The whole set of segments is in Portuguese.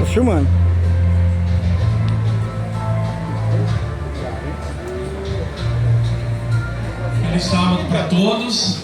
Tô filmando. Feliz sábado para todos.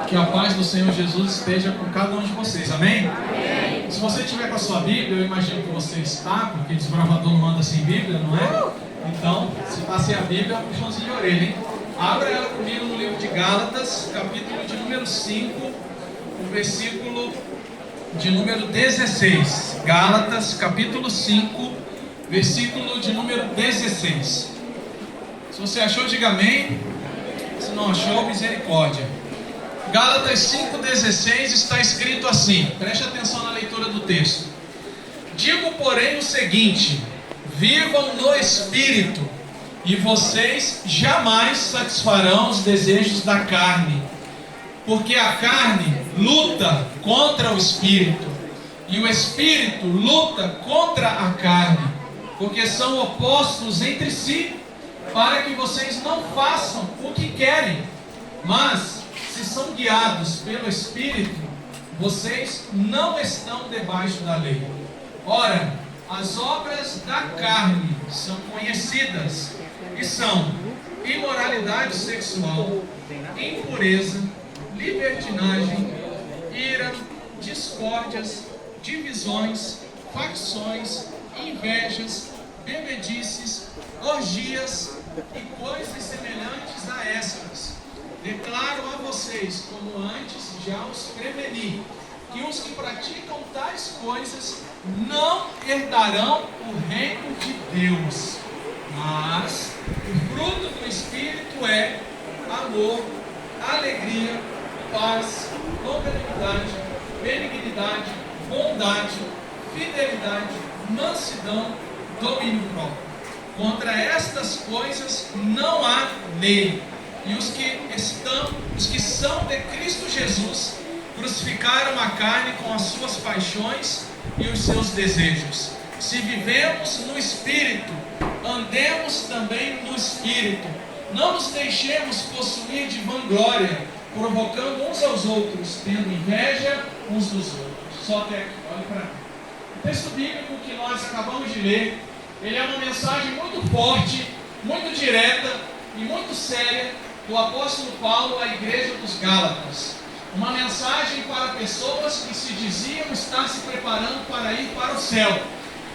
Que a paz do Senhor Jesus esteja com cada um de vocês. Amém? Amém. Se você tiver com a sua Bíblia, eu imagino que você está, porque desbravador não anda sem Bíblia, não é? Então, se está sem a Bíblia, puxãozinho de orelha, hein? Abra ela comigo no livro de Gálatas, capítulo de número 5, o versículo de número 16. Gálatas, capítulo 5, versículo de número 16. Se você achou, diga amém. Se não achou, misericórdia. Gálatas 5,16 está escrito assim, preste atenção na leitura do texto. Digo, porém, o seguinte: vivam no Espírito, e vocês jamais satisfarão os desejos da carne, porque a carne luta contra o Espírito, e o Espírito luta contra a carne, porque são opostos entre si, para que vocês não façam o que querem. Mas se são guiados pelo Espírito, vocês não estão debaixo da lei. Ora, as obras da carne são conhecidas, e são imoralidade sexual, impureza, libertinagem, ira, discórdias, divisões, facções, invejas, bebedices, orgias e coisas semelhantes a estas. Declaro a vocês, como antes já os preveni, que os que praticam tais coisas não herdarão o reino de Deus. Mas o fruto do Espírito é amor, alegria, paz, longanimidade, benignidade, bondade, fidelidade, mansidão, domínio próprio. Contra estas coisas não há lei. E os que são de Cristo Jesus crucificaram a carne com as suas paixões e os seus desejos. Se vivemos no Espírito, andemos também no Espírito. Não nos deixemos possuir de vanglória, provocando uns aos outros, tendo inveja uns dos outros. Só até aqui, olhe para mim. O texto bíblico que nós acabamos de ler, ele é uma mensagem muito forte, muito direta e muito séria do apóstolo Paulo à igreja dos Gálatas. Uma mensagem para pessoas que se diziam estar se preparando para ir para o céu.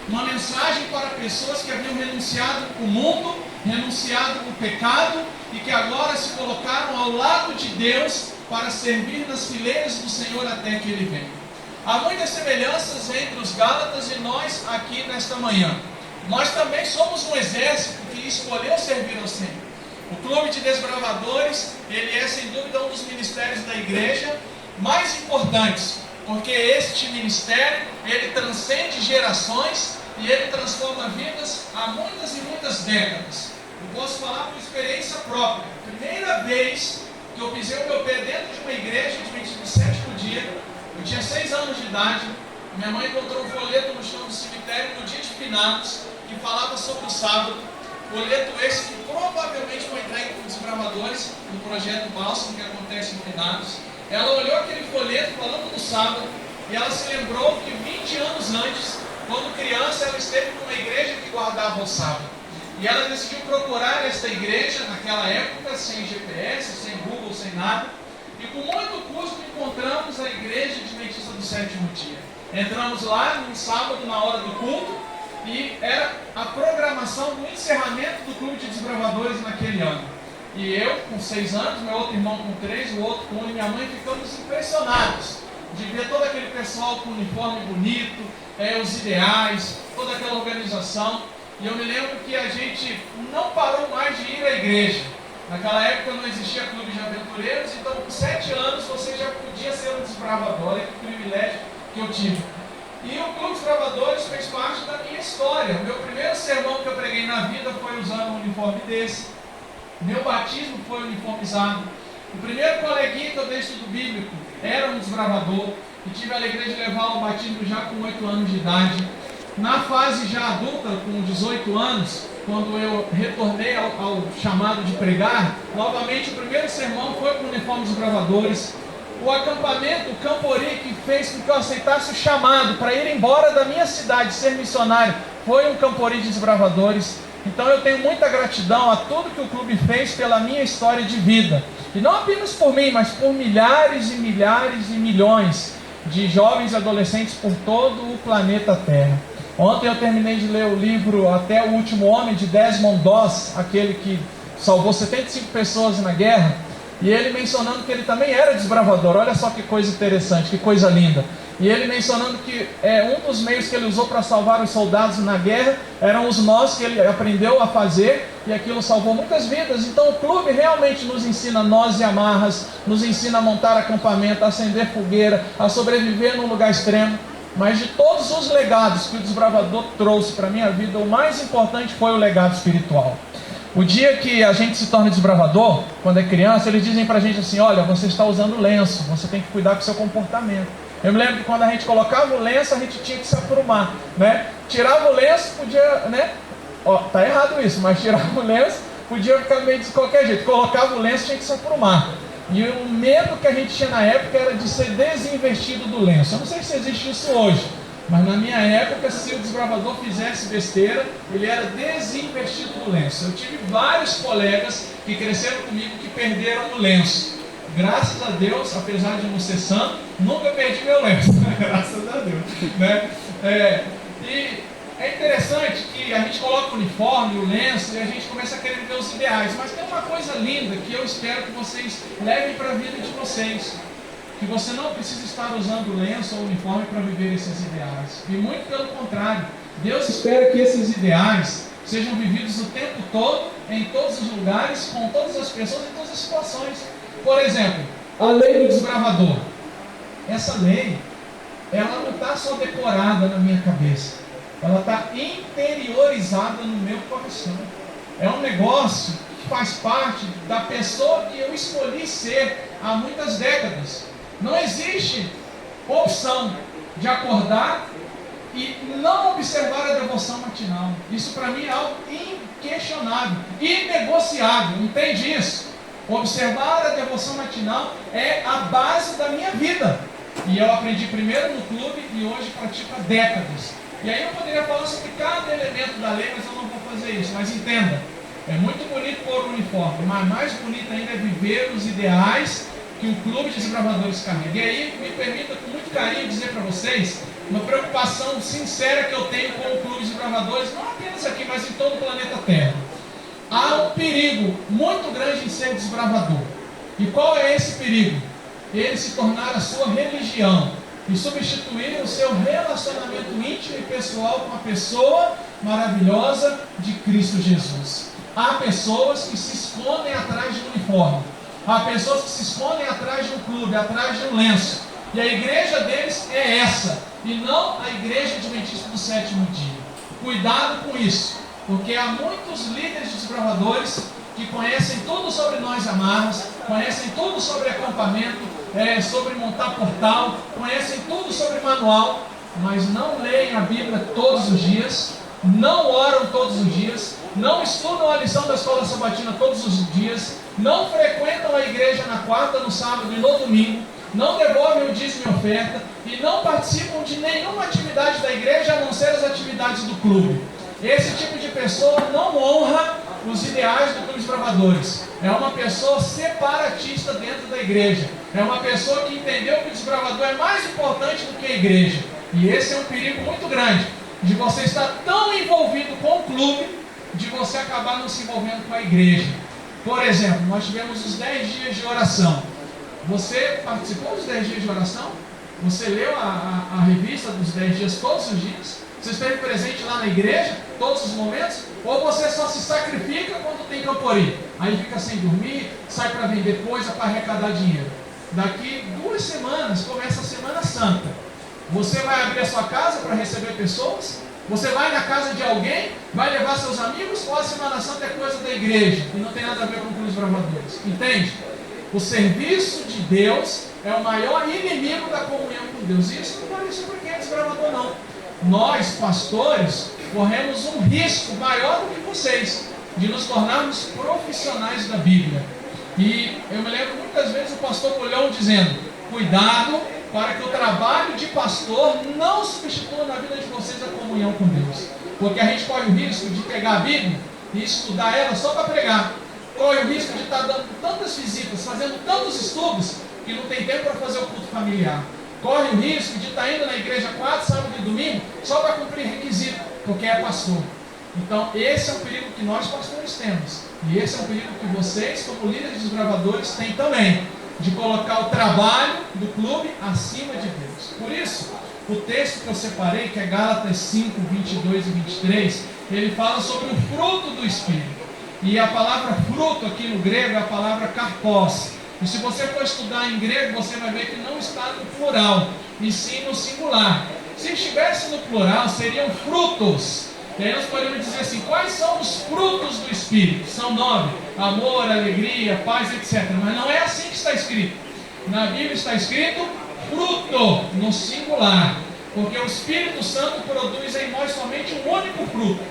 Uma mensagem para pessoas que haviam renunciado ao mundo, renunciado ao pecado e que agora se colocaram ao lado de Deus para servir nas fileiras do Senhor até que Ele venha. Há muitas semelhanças entre os Gálatas e nós aqui nesta manhã. Nós também somos um exército que escolheu servir ao Senhor. O Clube de Desbravadores, ele é sem dúvida um dos ministérios da igreja mais importantes, porque este ministério, ele transcende gerações e ele transforma vidas há muitas e muitas décadas. Eu posso falar por experiência própria. Primeira vez que eu pisei o meu pé dentro de uma igreja adventista do sétimo dia, eu tinha 6 anos de idade. Minha mãe encontrou um folheto no chão do cemitério no dia de finados que falava sobre o sábado. Folheto esse que provavelmente vai entrar em desbravadores no projeto Bálsamo que acontece em finados. Ela olhou aquele folheto falando do sábado e ela se lembrou que 20 anos antes, quando criança, ela esteve numa igreja que guardava o sábado. E ela decidiu procurar esta igreja naquela época, sem GPS, sem Google, sem nada. E com muito custo encontramos a igreja adventista do sétimo dia. Entramos lá num sábado na hora do culto e era a programação do encerramento do Clube de Desbravadores naquele ano. E eu, com 6 anos, meu outro irmão com 3, o outro com 1 e minha mãe, ficamos impressionados de ver todo aquele pessoal com uniforme bonito, os ideais, toda aquela organização. E eu me lembro que a gente não parou mais de ir à igreja. Naquela época não existia clube de aventureiros, então com 7 anos você já podia ser um desbravador. Olha que privilégio que eu tive. E o Clube dos Desbravadores fez parte da minha história. O meu primeiro sermão que eu preguei na vida foi usando um uniforme desse. Meu batismo foi uniformizado. O primeiro coleguinha que eu dei estudo bíblico era um desbravador. E tive a alegria de levar ao batismo já com 8 anos de idade. Na fase já adulta, com 18 anos, quando eu retornei ao chamado de pregar, novamente o primeiro sermão foi com o uniforme dos desbravadores. o acampamento, o Campori, que fez com que eu aceitasse o chamado para ir embora da minha cidade, ser missionário, foi um Campori de desbravadores. Então eu tenho muita gratidão a tudo que o clube fez pela minha história de vida. E não apenas por mim, mas por milhares e milhares e milhões de jovens e adolescentes por todo o planeta Terra. Ontem eu terminei de ler o livro Até o Último Homem, de Desmond Doss, aquele que salvou 75 pessoas na guerra, e ele mencionando que ele também era desbravador. Olha só que coisa interessante, que coisa linda. E ele mencionando que um dos meios que ele usou para salvar os soldados na guerra eram os nós que ele aprendeu a fazer, e aquilo salvou muitas vidas. Então o clube realmente nos ensina nós e amarras, nos ensina a montar acampamento, a acender fogueira, a sobreviver num lugar extremo. Mas de todos os legados que o desbravador trouxe para a minha vida, o mais importante foi o legado espiritual. O dia que a gente se torna desbravador, quando é criança, eles dizem para a gente assim: olha, você está usando lenço, você tem que cuidar com o seu comportamento. Eu me lembro que quando a gente colocava o lenço, a gente tinha que se aprumar, né? Tirava o lenço, podia, né? Ó, tá errado isso, mas tirava o lenço, podia ficar meio de qualquer jeito. Colocava o lenço, tinha que se aprumar. E o medo que a gente tinha na época era de ser desinvestido do lenço. Eu não sei se existe isso hoje, mas na minha época, se o desbravador fizesse besteira, ele era desinvestido do lenço. Eu tive vários colegas que cresceram comigo que perderam o lenço. Graças a Deus, apesar de não ser santo, nunca perdi meu lenço. Graças a Deus, né? E é interessante que a gente coloca o uniforme, o lenço, e a gente começa a querer ver os ideais. Mas tem uma coisa linda que eu espero que vocês levem para a vida de vocês. Que você não precisa estar usando o lenço ou o uniforme para viver esses ideais. E muito pelo contrário. Deus espera que esses ideais sejam vividos o tempo todo, em todos os lugares, com todas as pessoas, em todas as situações. Por exemplo, a lei do desbravador. Essa lei, ela não está só decorada na minha cabeça. Ela está interiorizada no meu coração. É um negócio que faz parte da pessoa que eu escolhi ser há muitas décadas. Não existe opção de acordar e não observar a devoção matinal. Isso para mim é algo inquestionável, inegociável. Entende isso? Observar a devoção matinal é a base da minha vida. E eu aprendi primeiro no clube e hoje pratico há décadas. E aí eu poderia falar sobre cada elemento da lei, mas eu não vou fazer isso. Mas entenda, é muito bonito pôr o uniforme, mas mais bonito ainda é viver os ideais que o clube de desbravadores carrega. E aí me permita com muito carinho dizer para vocês uma preocupação sincera que eu tenho com o clube de desbravadores, não apenas aqui, mas em todo o planeta Terra. Há um perigo muito grande em ser desbravador. E qual é esse perigo? Ele se tornar a sua religião e substituir o seu relacionamento íntimo e pessoal com a pessoa maravilhosa de Cristo Jesus. Há pessoas que se escondem atrás de um uniforme. Há pessoas que se escondem atrás de um clube, atrás de um lenço. E a igreja deles é essa, e não a igreja adventista do sétimo dia. Cuidado com isso, porque há muitos líderes desbravadores que conhecem tudo sobre nós amarras, conhecem tudo sobre acampamento, sobre montar portal, conhecem tudo sobre manual, mas não leem a Bíblia todos os dias, não oram todos os dias, não estudam a lição da escola sabatina todos os dias, não frequentam a igreja na quarta, no sábado e no domingo, não devolvem o dízimo e oferta e não participam de nenhuma atividade da igreja a não ser as atividades do clube. Esse tipo de pessoa não honra os ideais do clube de desbravadores. É uma pessoa separatista dentro da igreja. É uma pessoa que entendeu que o desbravador é mais importante do que a igreja. E esse é um perigo muito grande, de você estar tão envolvido com o clube, de você acabar não se envolvendo com a igreja. Por exemplo, nós tivemos os 10 dias de oração. Você participou dos 10 dias de oração? Você leu a revista dos 10 dias todos os dias? Você esteve presente lá na igreja, todos os momentos? Ou você só se sacrifica quando tem Campori? Aí fica sem dormir, sai para vender coisa, para arrecadar dinheiro. Daqui 2 semanas começa a Semana Santa. Você vai abrir a sua casa para receber pessoas? Você vai na casa de alguém? Vai levar seus amigos? Ou a Semana Santa é coisa da igreja e não tem nada a ver com os desbravadores? Entende? O serviço de Deus é o maior inimigo da comunhão com Deus. E isso não vale sobre quem é desbravador, não. Nós, pastores, corremos um risco maior do que vocês, de nos tornarmos profissionais da Bíblia. E eu me lembro muitas vezes o pastor Colhão dizendo: cuidado para que o trabalho de pastor não substitua na vida de vocês a comunhão com Deus. Porque a gente corre o risco de pegar a Bíblia e estudar ela só para pregar. Corre o risco de estar dando tantas visitas, fazendo tantos estudos, que não tem tempo para fazer o culto familiar. Corre o risco de estar indo na igreja 4 sábado e domingo só para cumprir requisito, porque é pastor. Então esse é o perigo que nós pastores temos. E esse é o perigo que vocês, como líderes desbravadores, têm também, de colocar o trabalho do clube acima de Deus. Por isso, o texto que eu separei, que é Gálatas 5, 22 e 23, ele fala sobre o fruto do Espírito. E a palavra fruto aqui no grego é a palavra karpos. E se você for estudar em grego, você vai ver que não está no plural, e sim no singular. Se estivesse no plural, seriam frutos. E aí nós podemos dizer assim, quais são os frutos do Espírito? São 9, amor, alegria, paz, etc. Mas não é assim que está escrito. Na Bíblia está escrito fruto, no singular. Porque o Espírito Santo produz em nós somente um único fruto.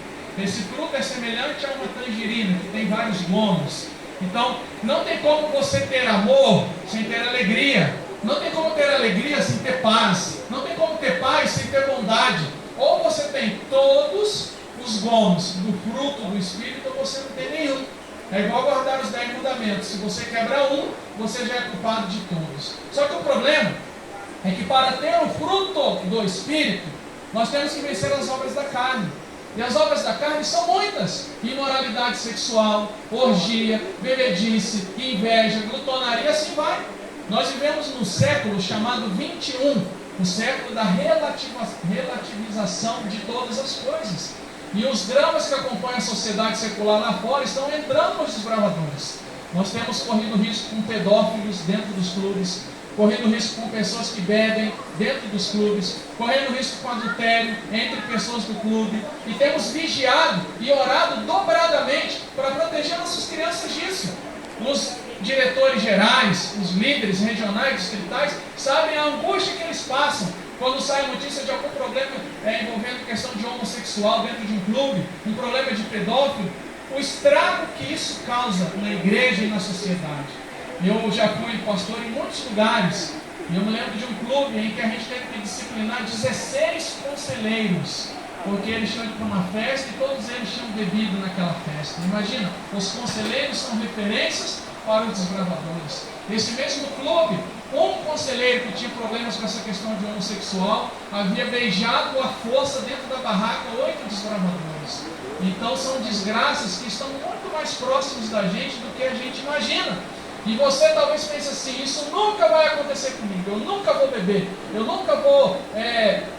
Esse fruto é semelhante a uma tangerina, que tem vários gomos. Então, não tem como você ter amor sem ter alegria. Não tem como ter alegria sem ter paz. Não tem como ter paz sem ter bondade. Ou você tem todos os gomos do fruto do Espírito, ou você não tem nenhum. É igual guardar os 10 mandamentos. Se você quebra um, você já é culpado de todos. Só que o problema é que para ter o fruto do Espírito, nós temos que vencer as obras da carne. E as obras da carne são muitas: imoralidade sexual, orgia, bebedice, inveja, glutonaria, assim vai. Nós vivemos num século chamado 21, o século da relativização de todas as coisas. E os dramas que acompanham a sociedade secular lá fora estão entrando nos desbravadores. Nós temos corrido risco com pedófilos dentro dos clubes, correndo risco com pessoas que bebem dentro dos clubes, correndo risco com adultério entre pessoas do clube, e temos vigiado e orado dobradamente para proteger nossas crianças disso. Os diretores gerais, os líderes regionais, distritais, sabem a angústia que eles passam quando sai notícia de algum problema envolvendo questão de homossexual dentro de um clube, um problema de pedófilo, o estrago que isso causa na igreja e na sociedade. Eu já fui pastor em muitos lugares, e eu me lembro de um clube em que a gente teve que disciplinar 16 conselheiros, porque eles tinham ido para uma festa e todos eles tinham bebido naquela festa. Imagina, os conselheiros são referências para os desbravadores. Nesse mesmo clube, um conselheiro que tinha problemas com essa questão de homossexual havia beijado à força dentro da barraca 8 desbravadores. Então são desgraças que estão muito mais próximos da gente do que a gente imagina. E você talvez pense assim, isso nunca vai acontecer comigo, eu nunca vou beber, eu nunca vou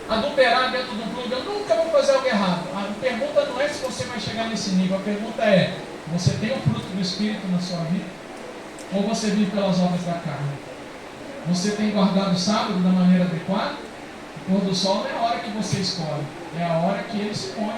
adulterar dentro de um clube, eu nunca vou fazer algo errado. A pergunta não é se você vai chegar nesse nível, a pergunta é, você tem o fruto do Espírito na sua vida? Ou você vive pelas obras da carne? Você tem guardado o sábado da maneira adequada? O pôr do sol não é a hora que você escolhe, é a hora que ele se põe.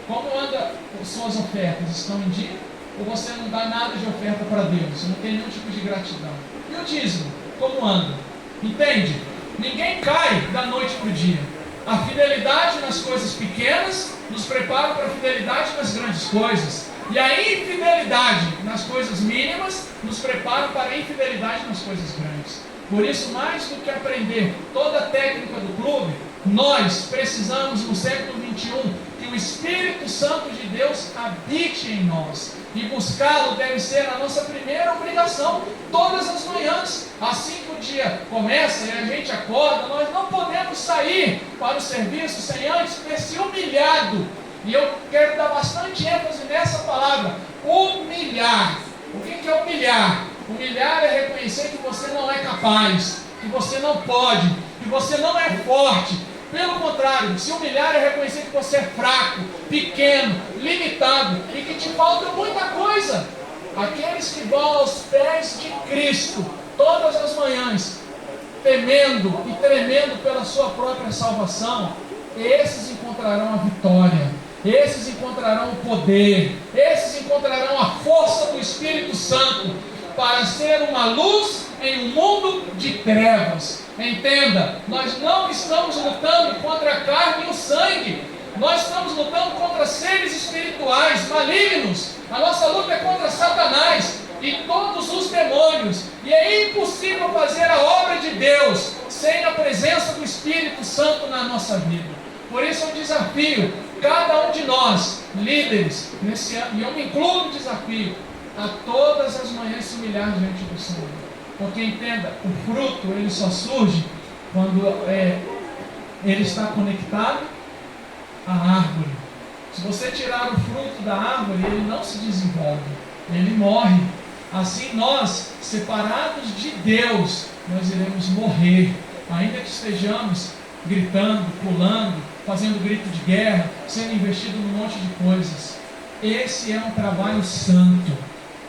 Como anda as suas ofertas? Estão em dia? Ou você não dá nada de oferta para Deus? Você não tem nenhum tipo de gratidão? E o dízimo? Como anda? Entende? Ninguém cai da noite para o dia. A fidelidade nas coisas pequenas nos prepara para a fidelidade nas grandes coisas. E a infidelidade nas coisas mínimas nos prepara para a infidelidade nas coisas grandes. Por isso, mais do que aprender toda a técnica do clube, nós precisamos, no século 21, que o Espírito Santo de Deus habite em nós. E buscá-lo deve ser a nossa primeira obrigação, todas as manhãs. Assim que o dia começa e a gente acorda, nós não podemos sair para o serviço sem antes ter se humilhado. E eu quero dar bastante ênfase nessa palavra, humilhar. O que é humilhar? Humilhar é reconhecer que você não é capaz, que você não pode, que você não é forte. Pelo contrário, se humilhar é reconhecer que você é fraco, pequeno, limitado e que te falta muita coisa. Aqueles que vão aos pés de Cristo todas as manhãs, temendo e tremendo pela sua própria salvação, esses encontrarão a vitória, esses encontrarão o poder, esses encontrarão a força do Espírito Santo para ser uma luz em um mundo de trevas. Entenda, nós não estamos lutando contra a carne e o sangue, nós estamos lutando contra seres espirituais malignos. A nossa luta é contra Satanás, e todos os demônios. E é impossível fazer a obra de Deus sem a presença do Espírito Santo na nossa vida. Por isso eu desafio cada um de nós, líderes, nesse ano, e eu me incluo no desafio, a todas as manhãs se humilhar diante do Senhor. Porque entenda, o fruto ele só surge quando ele está conectado à árvore. Se você tirar o fruto da árvore, ele não se desenvolve, ele morre. Assim nós, separados de Deus, nós iremos morrer, ainda que estejamos gritando, pulando, fazendo grito de guerra, sendo investido num monte de coisas. Esse é um trabalho santo,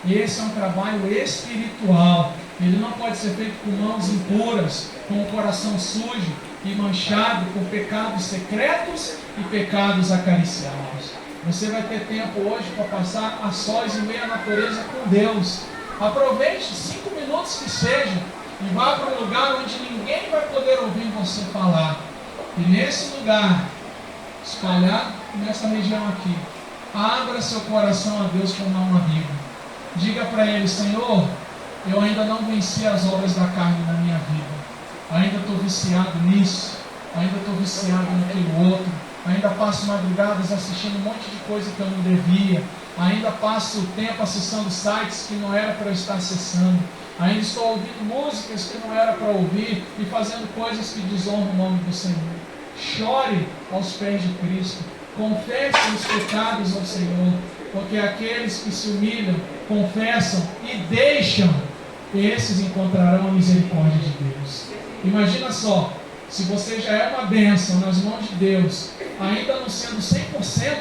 esse é um trabalho espiritual. Ele não pode ser feito com mãos impuras, com o coração sujo e manchado por pecados secretos e pecados acariciados. Você vai ter tempo hoje para passar a sós em meio à natureza com Deus. Aproveite 5 minutos que sejam e vá para um lugar onde ninguém vai poder ouvir você falar. E nesse lugar, espalhado nessa região aqui, abra seu coração a Deus como a um amigo. Diga para Ele: Senhor, eu ainda não venci as obras da carne na minha vida. Ainda estou viciado nisso, ainda estou viciado naquilo outro, ainda passo madrugadas assistindo um monte de coisa que eu não devia, ainda passo o tempo acessando sites que não era para eu estar acessando, ainda estou ouvindo músicas que não era para ouvir e fazendo coisas que desonram o nome do Senhor. Chore aos pés de Cristo, confesse os pecados ao Senhor, porque aqueles que se humilham, confessam e deixam, esses encontrarão a misericórdia de Deus. Imagina só, se você já é uma bênção nas mãos de Deus, ainda não sendo 100%,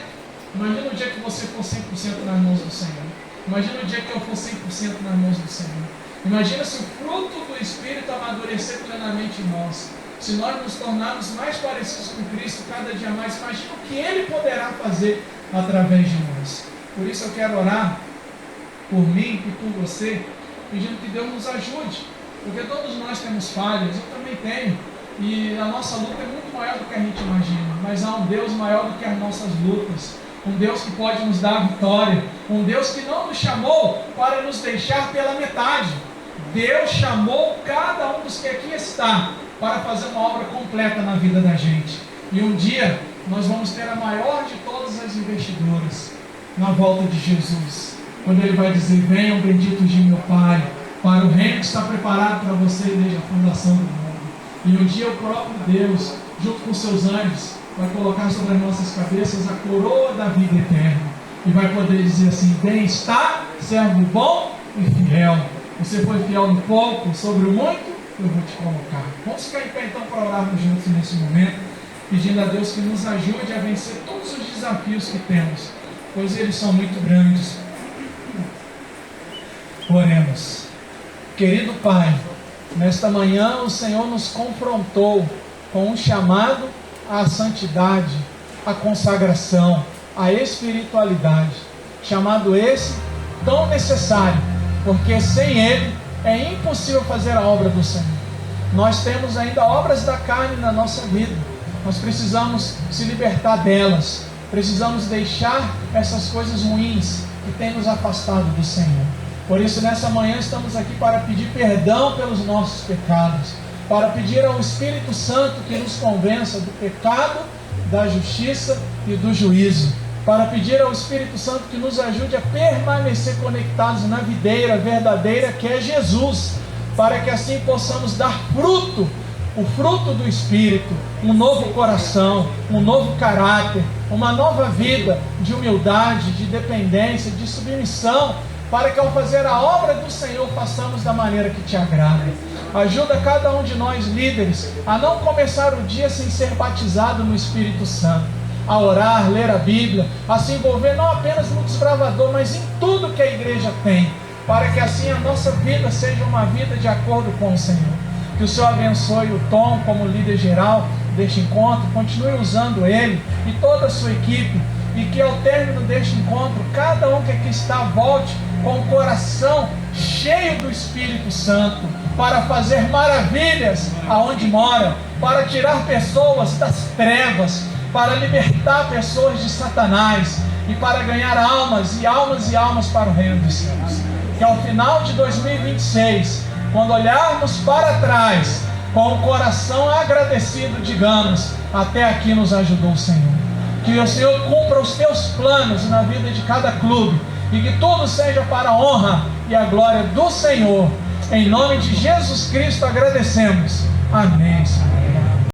imagina o dia que você for 100% nas mãos do Senhor. Imagina o dia que eu for 100% nas mãos do Senhor. Imagina se o fruto do Espírito amadurecer plenamente em nós. Se nós nos tornarmos mais parecidos com Cristo cada dia mais, imagina o que Ele poderá fazer através de nós. Por isso eu quero orar por mim e por você, pedindo que Deus nos ajude. Porque todos nós temos falhas, eu também tenho. E a nossa luta é muito maior do que a gente imagina. Mas há um Deus maior do que as nossas lutas. Um Deus que pode nos dar a vitória. Um Deus que não nos chamou para nos deixar pela metade. Deus chamou cada um dos que aqui está para fazer uma obra completa na vida da gente. E um dia nós vamos ter a maior de todas as investiduras na volta de Jesus. Quando Ele vai dizer: venham benditos de meu Pai, para o reino que está preparado para você desde a fundação do mundo. E um dia o próprio Deus, junto com seus anjos, vai colocar sobre as nossas cabeças a coroa da vida eterna. E vai poder dizer assim: bem está, servo bom e fiel. Você foi fiel no pouco, sobre o muito, eu vou te colocar. Vamos ficar em pé então para orarmos juntos nesse momento, pedindo a Deus que nos ajude a vencer todos os desafios que temos, pois eles são muito grandes. Oremos. Querido Pai, nesta manhã o Senhor nos confrontou com um chamado à santidade, à consagração, à espiritualidade. Chamado esse tão necessário, porque sem ele é impossível fazer a obra do Senhor. Nós temos ainda obras da carne na nossa vida. Nós precisamos se libertar delas. Precisamos deixar essas coisas ruins que têm nos afastado do Senhor. Por isso, nessa manhã, estamos aqui para pedir perdão pelos nossos pecados, para pedir ao Espírito Santo que nos convença do pecado, da justiça e do juízo, para pedir ao Espírito Santo que nos ajude a permanecer conectados na videira verdadeira que é Jesus, para que assim possamos dar fruto, o fruto do Espírito, um novo coração, um novo caráter, uma nova vida de humildade, de dependência, de submissão, para que ao fazer a obra do Senhor façamos da maneira que te agrada. Ajuda cada um de nós líderes a não começar o dia sem ser batizado no Espírito Santo, a orar, ler a Bíblia, a se envolver não apenas no desbravador, mas em tudo que a igreja tem, para que assim a nossa vida seja uma vida de acordo com o Senhor. Que o Senhor abençoe o Tom como líder geral deste encontro, continue usando ele e toda a sua equipe, e que ao término deste encontro, cada um que aqui está volte com o coração cheio do Espírito Santo, para fazer maravilhas aonde mora, para tirar pessoas das trevas, para libertar pessoas de Satanás, e para ganhar almas e almas e almas para o reino dos céus. que ao final de 2026, quando olharmos para trás, com o coração agradecido, digamos: até aqui nos ajudou o Senhor. Que o Senhor cumpra os teus planos na vida de cada clube, e que tudo seja para a honra e a glória do Senhor. Em nome de Jesus Cristo agradecemos. Amém, Senhor.